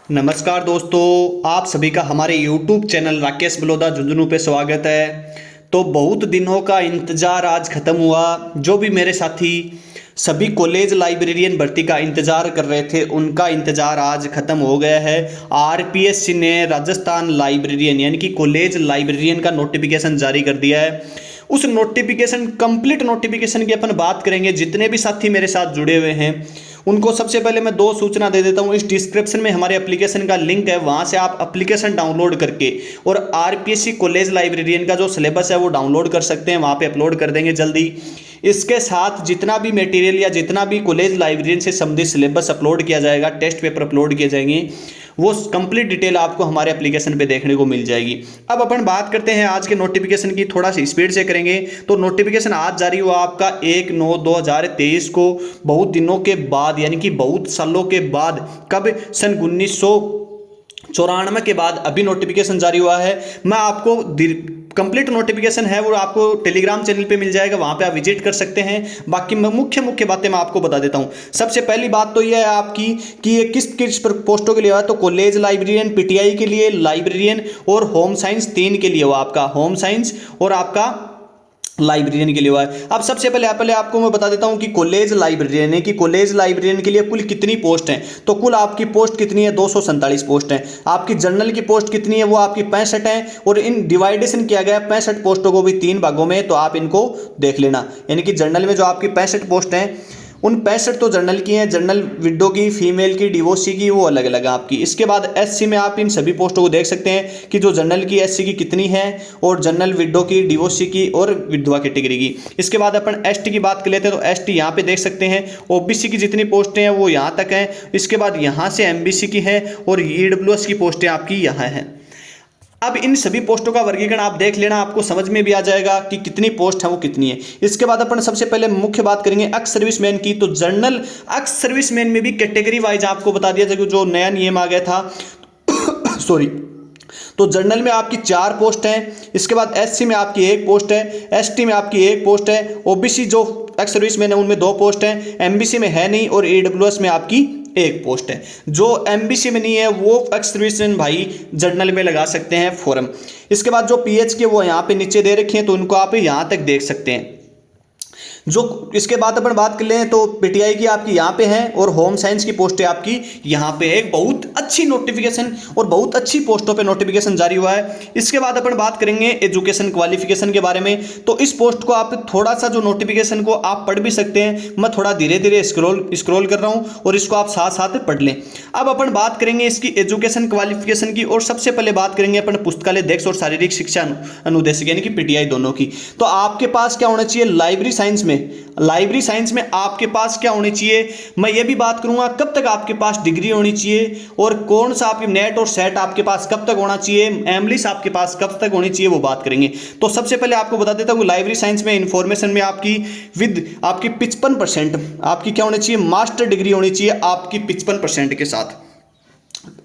नमस्कार दोस्तों, आप सभी का हमारे YouTube चैनल राकेश बलौदा झुंझुनू पे स्वागत है। तो बहुत दिनों का इंतज़ार आज ख़त्म हुआ। जो भी मेरे साथी सभी कॉलेज लाइब्रेरियन भर्ती का इंतज़ार कर रहे थे, उनका इंतज़ार आज ख़त्म हो गया है। आरपीएससी ने राजस्थान लाइब्रेरियन यानी कि कॉलेज लाइब्रेरियन का नोटिफिकेशन जारी कर दिया है। उस नोटिफिकेशन कंप्लीट नोटिफिकेशन की अपन बात करेंगे। जितने भी साथी मेरे साथ जुड़े हुए हैं उनको सबसे पहले मैं दो सूचना दे देता हूँ। इस डिस्क्रिप्शन में हमारे एप्लीकेशन का लिंक है, वहाँ से आप एप्लीकेशन डाउनलोड करके और आरपीएससी कॉलेज लाइब्रेरियन का जो सिलेबस है वो डाउनलोड कर सकते हैं। वहाँ पे अपलोड कर देंगे जल्दी। इसके साथ जितना भी मटेरियल या जितना भी कॉलेज लाइब्रेरियन से संबंधित सिलेबस अपलोड किया जाएगा, टेस्ट पेपर अपलोड किए जाएंगे, वो कंप्लीट डिटेल आपको हमारे एप्लीकेशन पे देखने को मिल जाएगी। अब अपन बात करते हैं आज के नोटिफिकेशन की। थोड़ा सा स्पीड से करेंगे तो नोटिफिकेशन आज जारी हुआ आपका 1/9/2023 को, बहुत दिनों के बाद यानी कि बहुत सालों के बाद। कब? सन 1994 के बाद अभी नोटिफिकेशन जारी हुआ है। मैं आपको कंप्लीट नोटिफिकेशन है वो आपको टेलीग्राम चैनल पे मिल जाएगा, वहां पे आप विजिट कर सकते हैं। बाकी मैं मुख्य बातें मैं आपको बता देता हूं। सबसे पहली बात तो यह है आपकी कि ये किस किस पोस्टों के लिए हुआ है। तो कॉलेज लाइब्रेरियन, पीटीआई के लिए लाइब्रेरियन और होम साइंस 3 के लिए हुआ। आपका होम साइंस और आपका लाइब्रेरियन के लिए हुआ है। अब सबसे पहले आपको मैं बता देता हूं कि कॉलेज लाइब्रेरियन है कि कॉलेज लाइब्रेरियन के लिए कुल कितनी पोस्ट हैं। तो कुल आपकी पोस्ट कितनी है? 247 पोस्ट हैं। आपकी जनरल की पोस्ट कितनी है? वो आपकी 65 है। और इन डिवाइडेशन किया गया 65 पोस्टों को भी 3 भागों में, तो आप इनको देख लेना। यानी कि जनरल में जो आपकी 65 पोस्ट हैं, उन 65 तो जनरल की हैं। जनरल विडो की, फीमेल की, डिवोर्सी की, वो अलग अलग है आपकी। इसके बाद एससी में आप इन सभी पोस्टों को देख सकते हैं कि जो जनरल की, एससी की कितनी है, और जनरल विडो की, डिवोर्सी की और विधवा कैटेगरी की। इसके बाद अपन एसटी की बात कर लेते हैं। तो एसटी यहाँ पे देख सकते हैं। ओबीसी की जितनी पोस्टें हैं वो यहाँ तक हैं। इसके बाद यहाँ से एमबीसी की है और ईडब्ल्यूएस की पोस्टें आपकी यहाँ हैं। अब इन सभी पोस्टों का वर्गीकरण आप देख लेना, आपको समझ में भी आ जाएगा कि कितनी पोस्ट है वो कितनी है। इसके बाद अपन सबसे पहले मुख्य बात करेंगे एक्स सर्विसमैन की। तो जनरल एक्स सर्विसमैन में भी कैटेगरी वाइज आपको बता दिया था कि जो नया नियम आ गया था सॉरी। तो जनरल में आपकी 4 पोस्ट हैं। इसके बाद एससी में आपकी 1 पोस्ट है, एसटी में आपकी 1 पोस्ट है, ओबीसी जो एक्स सर्विसमैन है उनमें 2 पोस्ट हैं, एमबीसी में है नहीं, और ईडब्ल्यूएस में आपकी 1 पोस्ट है। जो एमबीसी में नहीं है वो एक्स सर्विसमैन भाई जनरल में लगा सकते हैं फॉर्म। इसके बाद जो पीएच के वो यहाँ पे नीचे दे रखे हैं, तो उनको आप यहाँ तक देख सकते हैं। जो इसके बाद अपन बात कर लें तो पीटीआई की आपकी यहाँ पे है और होम साइंस की पोस्टें आपकी यहाँ पे है। बहुत अच्छी नोटिफिकेशन और बहुत अच्छी पोस्टों पे नोटिफिकेशन जारी हुआ है। इसके बाद अपन बात करेंगे एजुकेशन क्वालिफिकेशन के बारे में। तो इस पोस्ट को आप थोड़ा सा जो नोटिफिकेशन को आप पढ़ भी सकते हैं। मैं थोड़ा धीरे धीरे स्क्रॉल कर रहा हूँ और इसको आप साथ साथ पढ़ लें। अब अपन बात करेंगे इसकी एजुकेशन क्वालिफिकेशन की, और सबसे पहले बात करेंगे अपन पुस्तकालय अध्यक्ष और शारीरिक शिक्षा अनुदेशक यानी कि पीटीआई दोनों की। तो आपके पास क्या होना चाहिए? लाइब्रेरी साइंस में आपके पास क्या होनी चाहिए? मैं ये भी बात करूंगा कब तक आपके पास डिग्री होनी चाहिए और कौन सा आपकी नेट और सेट आपके पास कब तक होना चाहिए, एमलिस आपके पास कब तक होनी चाहिए, वो बात करेंगे। तो सबसे पहले आपको बता देता हूं लाइब्रेरी साइंस में इंफॉर्मेशन में आपकी विद आपकी 55% आपकी क्या होनी चाहिए? मास्टर डिग्री होनी चाहिए आपकी 55% के साथ।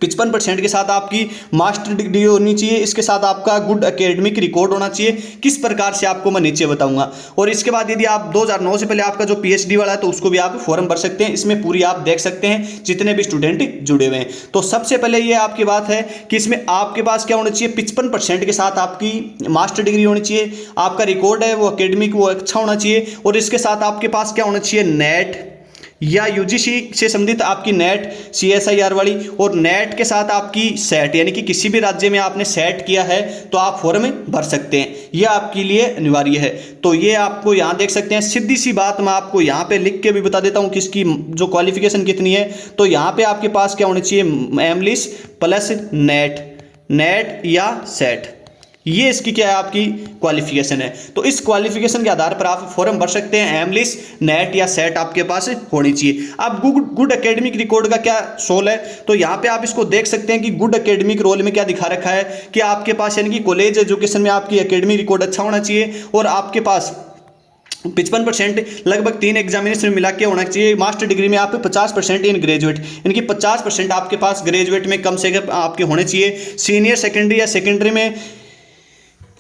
55% के साथ आपकी मास्टर डिग्री होनी चाहिए। इसके साथ आपका गुड एकेडमिक रिकॉर्ड होना चाहिए। किस प्रकार से आपको मैं नीचे बताऊंगा। और इसके बाद यदि आप 2009 से पहले आपका जो पीएचडी वाला है तो उसको भी आप फॉर्म भर सकते हैं। इसमें पूरी आप देख सकते हैं जितने भी स्टूडेंट जुड़े हुए हैं। तो सबसे पहले ये आपकी बात है कि इसमें आपके पास क्या होना चाहिए? 55% के साथ आपकी मास्टर डिग्री होनी चाहिए। आपका रिकॉर्ड है वो एकेडमिक वो अच्छा होना चाहिए। और इसके साथ आपके पास क्या होना चाहिए? नेट या यूजीसी से संबंधित आपकी नेट सीएसआईआर वाली, और नेट के साथ आपकी सेट यानी कि किसी भी राज्य में आपने सेट किया है तो आप फॉर्म भर सकते हैं। यह आपके लिए अनिवार्य है। तो ये आपको यहाँ देख सकते हैं। सीधी सी बात मैं आपको यहाँ पे लिख के भी बता देता हूँ कि इसकी जो क्वालिफिकेशन कितनी है। तो यहाँ पे आपके पास क्या होना चाहिए? एमलिस प्लस नेट या सेट, ये इसकी क्या है? आपकी क्वालिफिकेशन है। तो इस क्वालिफिकेशन के आधार पर आप फॉर्म भर सकते हैं। एमलिस, नेट या सेट आपके पास होनी चाहिए। अब गुड एकेडमिक रिकॉर्ड का क्या सोल है? तो यहाँ पे आप इसको देख सकते हैं कि गुड एकेडमिक रोल में क्या दिखा रखा है कि आपके पास यानी कि कॉलेज एजुकेशन में आपकी एकेडमिक रिकॉर्ड अच्छा होना चाहिए और आपके पास 55% लगभग 3 एग्जामिनेशन मिला के होना चाहिए। मास्टर डिग्री में आप 50% इन ग्रेजुएट, इनकी 50% आपके पास ग्रेजुएट में कम से कम आपके होने चाहिए। सीनियर सेकेंडरी या सेकेंडरी में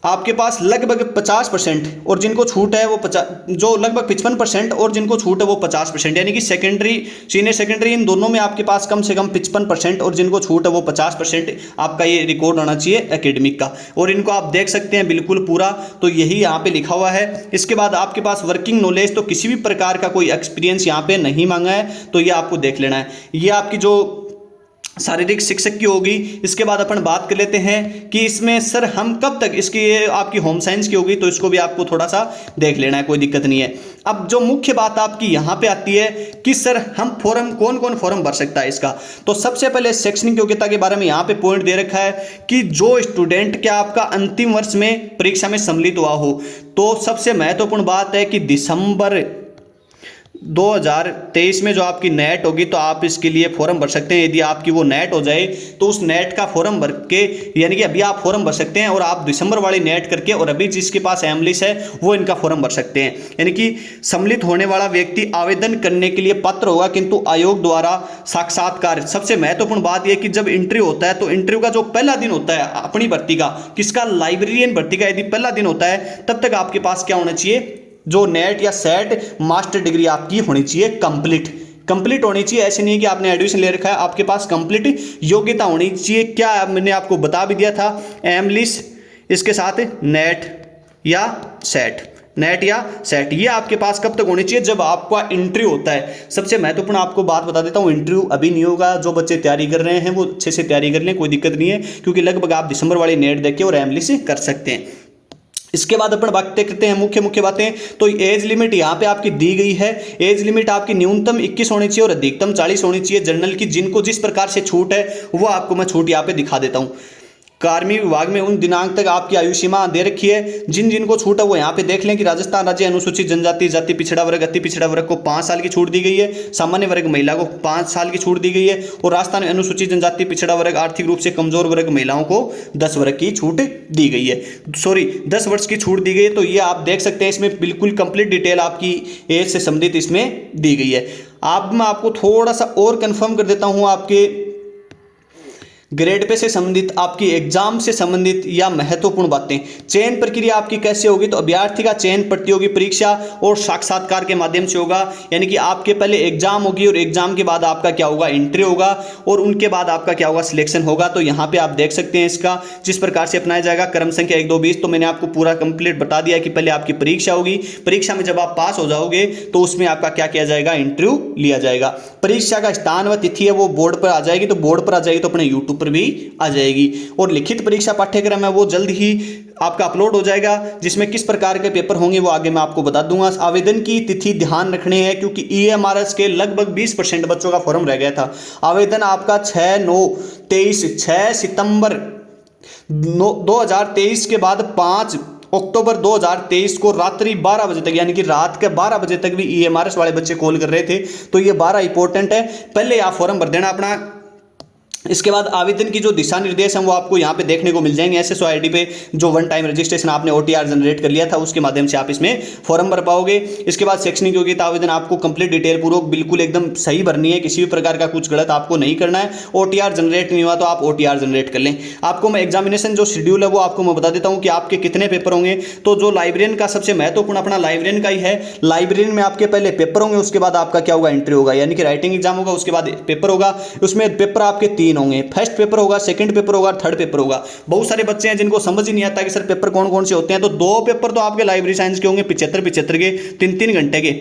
आपके पास लगभग 50% और जिनको छूट है वो 50, जो लगभग 55% और जिनको छूट है वो 50%, यानी कि सेकेंडरी सीनियर सेकेंडरी इन दोनों में आपके पास कम से कम 55% और जिनको छूट है वो 50% आपका ये रिकॉर्ड होना चाहिए एकेडमिक का। और इनको आप देख सकते हैं बिल्कुल पूरा, तो यही यहाँ पे लिखा हुआ है। इसके बाद आपके पास वर्किंग नॉलेज, तो किसी भी प्रकार का कोई एक्सपीरियंस यहाँ पे नहीं मांगा है, तो ये आपको देख लेना है। ये आपकी जो शारीरिक शिक्षक की होगी। इसके बाद अपन बात कर लेते हैं कि इसमें सर हम कब तक, इसकी ये आपकी होम साइंस की होगी, तो इसको भी आपको थोड़ा सा देख लेना है, कोई दिक्कत नहीं है। अब जो मुख्य बात आपकी यहाँ पे आती है कि सर हम फॉर्म, कौन कौन फॉर्म भर सकता है इसका, तो सबसे पहले शैक्षणिक योग्यता के बारे में यहाँ पे पॉइंट दे रखा है कि जो स्टूडेंट क्या आपका अंतिम वर्ष में परीक्षा में सम्मिलित हुआ हो, तो सबसे महत्वपूर्ण बात है कि दिसंबर 2023 में जो आपकी नेट होगी तो आप इसके लिए फॉर्म भर सकते हैं। यदि आपकी वो नेट हो जाए तो उस नेट का फॉर्म भर के, यानी कि अभी आप फॉर्म भर सकते हैं और आप दिसंबर वाली नेट करके, और अभी जिसके पास एमलिस है वो इनका फॉर्म भर सकते हैं। यानी कि सम्मिलित होने वाला व्यक्ति आवेदन करने के लिए पात्र होगा, किंतु आयोग द्वारा साक्षात्कार। सबसे महत्वपूर्ण बात यह कि जब इंटरव्यू होता है तो इंटरव्यू का जो पहला दिन होता है अपनी भर्ती का, किसका, लाइब्रेरियन भर्ती का, यदि पहला दिन होता है तब तक आपके पास क्या होना चाहिए, जो नेट या सेट मास्टर डिग्री आपकी होनी चाहिए कंप्लीट होनी चाहिए। ऐसे नहीं कि आपने एडमिशन ले रखा है, आपके पास कंप्लीट योग्यता होनी चाहिए। क्या मैंने आपको बता भी दिया था, एमलिस, इसके साथ नेट या सेट, ये आपके पास कब तक होनी चाहिए, जब आपका इंटरव्यू होता है। सबसे महत्वपूर्ण आपको बात बता देता हूँ, इंटरव्यू अभी नहीं होगा। जो बच्चे तैयारी कर रहे हैं वो अच्छे से तैयारी कर लें, कोई दिक्कत नहीं है, क्योंकि लगभग आप दिसंबर वाली नेट देख के और एमलिस कर सकते हैं। इसके बाद अपन बातें करते हैं मुख्य बातें। तो एज लिमिट यहाँ पे आपकी दी गई है। एज लिमिट आपकी न्यूनतम 21 होनी चाहिए और अधिकतम 40 होनी चाहिए जनरल की। जिनको जिस प्रकार से छूट है वो आपको मैं छूट यहाँ पे दिखा देता हूँ। कार्मिक विभाग में उन दिनांक तक आपकी आयु सीमा दे रखी है। जिनको छूट है वो यहाँ पे देख लें कि राजस्थान राज्य अनुसूचित जनजाति, जाति पिछड़ा वर्ग, अति पिछड़ा वर्ग को 5 साल की छूट दी गई है। सामान्य वर्ग महिला को 5 साल की छूट दी गई है। और राजस्थान अनुसूचित जनजाति, पिछड़ा वर्ग, आर्थिक रूप से कमजोर वर्ग महिलाओं को 10 वर्ग की छूट दी गई है, 10 वर्ष की छूट दी गई है। तो ये आप देख सकते हैं, इसमें बिल्कुल कंप्लीट डिटेल आपकी एज से संबंधित इसमें दी गई है। अब मैं आपको थोड़ा सा और कंफर्म कर देता हूँ, आपके ग्रेड पे से संबंधित, आपकी एग्जाम से संबंधित या महत्वपूर्ण बातें। चयन प्रक्रिया आपकी कैसे होगी, तो अभ्यर्थी का चयन प्रतियोगी परीक्षा और साक्षात्कार के माध्यम से होगा। यानी कि आपके पहले एग्जाम होगी और एग्जाम के बाद आपका क्या होगा, इंटरव्यू होगा, और उनके बाद आपका क्या होगा, सिलेक्शन होगा। तो यहाँ पे आप देख सकते हैं इसका जिस प्रकार से अपनाया जाएगा। क्रम संख्या 1 2 20, तो मैंने आपको पूरा कंप्लीट बता दिया कि पहले आपकी परीक्षा होगी, परीक्षा में जब आप पास हो जाओगे तो उसमें आपका क्या किया जाएगा, इंटरव्यू लिया जाएगा। परीक्षा का स्थान व तिथि है वो बोर्ड पर आ जाएगी, तो बोर्ड पर आ जाएगी तो अपने यूट्यूब पर भी आ जाएगी। और लिखित परीक्षा पाठ्यक्रम है वो जल्द ही आपका अपलोड हो जाएगा, जिसमें किस प्रकार के पेपर होंगे वो आगे मैं आपको बता दूंगा। आवेदन की तिथि ध्यान रखनी है, क्योंकि EMRS के लगभग 20% बच्चों का फॉर्म रह गया था। आवेदन आपका 6 सितंबर 2023 के बाद 5 अक्टूबर 2023 को रात्रि 12 बजे तक, यानी कि रात के 12 बजे तक भी EMRS वाले बच्चे कॉल कर रहे थे। तो ये 12 इंपॉर्टेंट है, पहले आप फॉर्म भर देना अपना। इसके बाद आवेदन की जो दिशा निर्देश हैं वो आपको यहाँ पे देखने को मिल जाएंगे। SSO ID पे जो वन टाइम रजिस्ट्रेशन आपने OTR जनरेट कर लिया था उसके माध्यम से आप इसमें फॉर्म भर पाओगे। इसके बाद शैक्षणिक योग्यता आवेदन आपको कंप्लीट डिटेल पूर्वक बिल्कुल एकदम सही भरनी है, किसी भी प्रकार का कुछ गलत आपको नहीं करना है। OTR जनरेट नहीं हुआ तो आप OTR जनरेट कर लें। आपको मैं एग्जामिनेशन जो शेड्यूल है वो आपको मैं बता देता हूँ कि आपके कितने पेपर होंगे। तो जो लाइब्रेरियन का सबसे महत्वपूर्ण अपना लाइब्रेरियन का ही है। लाइब्रेरियन में आपके पहले पेपर होंगे, उसके बाद आपका क्या होगा, इंटरव्यू होगा, यानी कि राइटिंग एग्जाम होगा, उसके बाद पेपर होगा। उसमें पेपर आपके 3 होंगे, फर्स्ट पेपर होगा, सेकंड पेपर होगा, थर्ड पेपर होगा। बहुत सारे बच्चे हैं जिनको समझ ही नहीं आता कि सर पेपर कौन कौन से होते हैं। तो 2 पेपर तो आपके लाइब्रेरी साइंस के होंगे 75 के 3 घंटे के,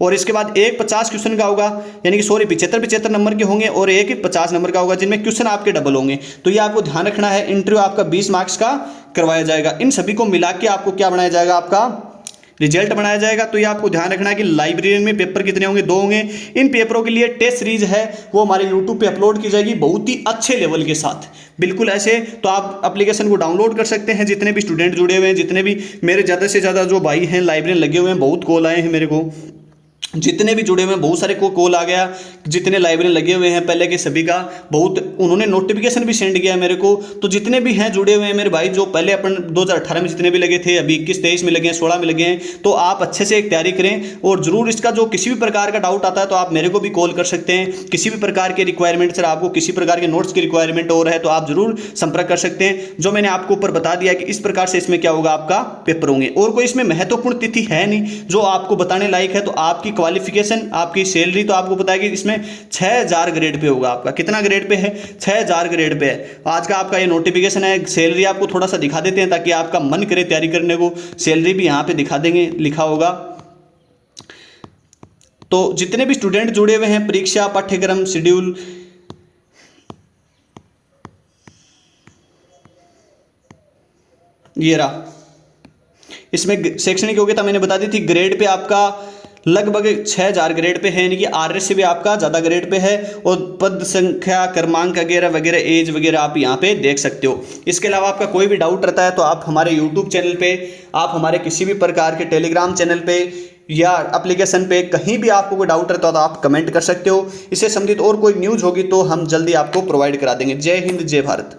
और इसके बाद एक 50 क्वेश्चन का होगा, यानी कि 75 नंबर के होंगे, और एक 50 नंबर का होगा, जिनमें क्वेश्चन आपके डबल होंगे। तो ये आपको ध्यान रखना है। इंटरव्यू आपका 20 मार्क्स का करवाया जाएगा। इन सभी को मिला के आपको क्या बनाया जाएगा, आपका रिजल्ट बनाया जाएगा। तो ये आपको ध्यान रखना है कि लाइब्रेरियन में पेपर कितने होंगे, 2 होंगे। इन पेपरों के लिए टेस्ट सीरीज है वो हमारे यूट्यूब पे अपलोड की जाएगी बहुत ही अच्छे लेवल के साथ, बिल्कुल ऐसे। तो आप एप्लीकेशन को डाउनलोड कर सकते हैं। जितने भी स्टूडेंट जुड़े हुए हैं, जितने भी मेरे ज़्यादा से ज़्यादा जो भाई हैं लाइब्रेरियन लगे हुए हैं, बहुत कॉल आए हैं मेरे को जितने भी जुड़े हुए हैं, बहुत सारे को कॉल आ गया, जितने लाइब्रेरी लगे हुए हैं पहले के सभी का, बहुत उन्होंने नोटिफिकेशन भी सेंड किया मेरे को। तो जितने भी हैं जुड़े हुए हैं मेरे भाई, जो पहले अपन 2018 में जितने भी लगे थे, अभी 21-23 में लगे हैं, 16 में लगे हैं, तो आप अच्छे से एक तैयारी करें। और जरूर इसका जो किसी भी प्रकार का डाउट आता है तो आप मेरे को भी कॉल कर सकते हैं। किसी भी प्रकार के रिक्वायरमेंट, सर आपको किसी प्रकार के नोट्स की रिक्वायरमेंट और है तो आप जरूर संपर्क कर सकते हैं। जो मैंने आपको ऊपर बता दिया कि इस प्रकार से इसमें क्या होगा, आपका पेपर होंगे। और कोई इसमें महत्वपूर्ण तिथि है नहीं जो आपको बताने लायक है। तो आपकी क्वालिफिकेशन, आपकी सैलरी तो आपको पता है कि इसमें 6000 ग्रेड पे होगा। आपका कितना ग्रेड पे है? 6000 ग्रेड पे है। आज का आपका ये नोटिफिकेशन है। सैलरी आपको थोड़ा सा दिखा देते हैं ताकि आपका मन करे तैयारी करने को। सैलरी भी यहाँ पे दिखा देंगे, लिखा होगा। तो जितने भी स्टूडेंट जुड़े हुए हैं, परीक्षा पाठ्यक्रम शेड्यूल, ये रहा। इसमें शैक्षणिक योग्यता मैंने बता दी थी। ग्रेड पे आपका लगभग 6000 ग्रेड पे है, यानी कि आरएस से भी आपका ज़्यादा ग्रेड पे है। और पद संख्या, क्रमांक वगैरह वगैरह, एज वगैरह आप यहाँ पे देख सकते हो। इसके अलावा आपका कोई भी डाउट रहता है तो आप हमारे यूट्यूब चैनल पे, आप हमारे किसी भी प्रकार के टेलीग्राम चैनल पे या एप्लीकेशन पे कहीं भी आपको कोई डाउट रहता हो तो आप कमेंट कर सकते हो। इससे संबंधित और कोई न्यूज़ होगी तो हम जल्दी आपको प्रोवाइड करा देंगे। जय हिंद, जय भारत।